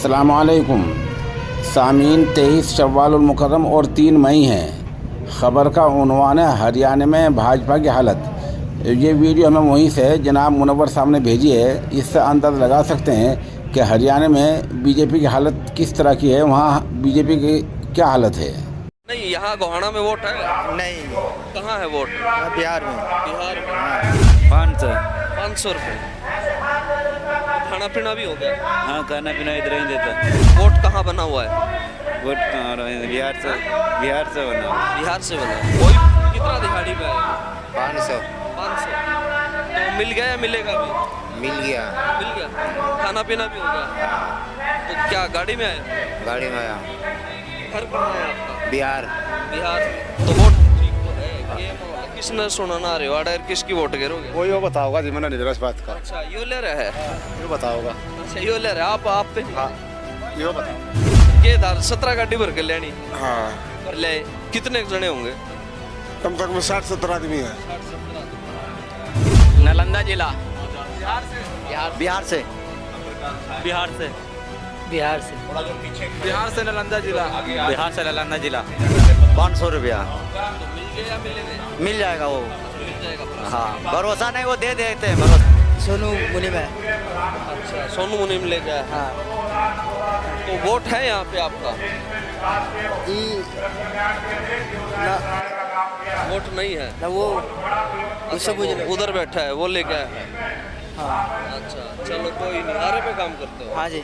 अस्सलामुअलैकुम सामीन। 23 शव्वाल उल मुकर्रम और 3 मई है। ख़बर का उन्वान है हरियाणा में भाजपा की हालत। ये वीडियो हमें वहीं से जनाब मुनव्वर साहब ने भेजी है। इससे अंदाज़ा लगा सकते हैं कि हरियाणा में बीजेपी की हालत किस तरह की है, वहाँ बीजेपी की क्या हालत है। नहीं, यहाँ गोहाना में वोट है? नहीं। कहाँ है वोट? बिहार में। बिहार में। 500 रुपये। खाना पीना भी हो गया? हाँ, खाना पीना इधर ही देता। वोट कहाँ बना हुआ है? वोट कहाँ रहा है? बिहार से बना। बिहार से बना। कोई कितना दिहाड़ी में है? 500 तो मिल गया या मिलेगा भी? मिल गया। मिल गया। खाना पीना भी हो गया। तो क्या गाड़ी में आए? गाड़ी में आया। घर कहाँ है आपका? बिहार। बिहार। तो वोट ठीक तो है। ये किसने सुनाना रहे हो? आडर किसकी वोट गिरोगे? वो यो बताओगा जी, मैंने नहीं बात का। अच्छा, यो ले रहा है। यो बताओगा। अच्छा, यो ले रहा है। आप पे हाँ, यो बताओ। ये दार 17 गाड़ी भर के लेनी हाँ, ले। कितने जने होंगे? कम से कम 60-70 आदमी है। नालंदा जिला। बिहार से। बिहार से। बिहार से नालंदा जिला। बिहार से नालंदा जिला। 500 रुपया। तो मिल गया या मिलेगा? मिल जाएगा वो। मिल जाएगा। हाँ, भरोसा नहीं, वो दे देते हैं भरोसा। सोनू मुनिम है। अच्छा, सोनू मुनिम ले गया। हाँ। तो वोट है यहाँ पे आपका? ना, वोट नहीं है ना वो अच्छा, उससे वो पूछ उधर बैठा है, वो ले गया है। हाँ। अच्छा, चलो कोई नहीं। आरे पे काम करते हो? हाँ जी।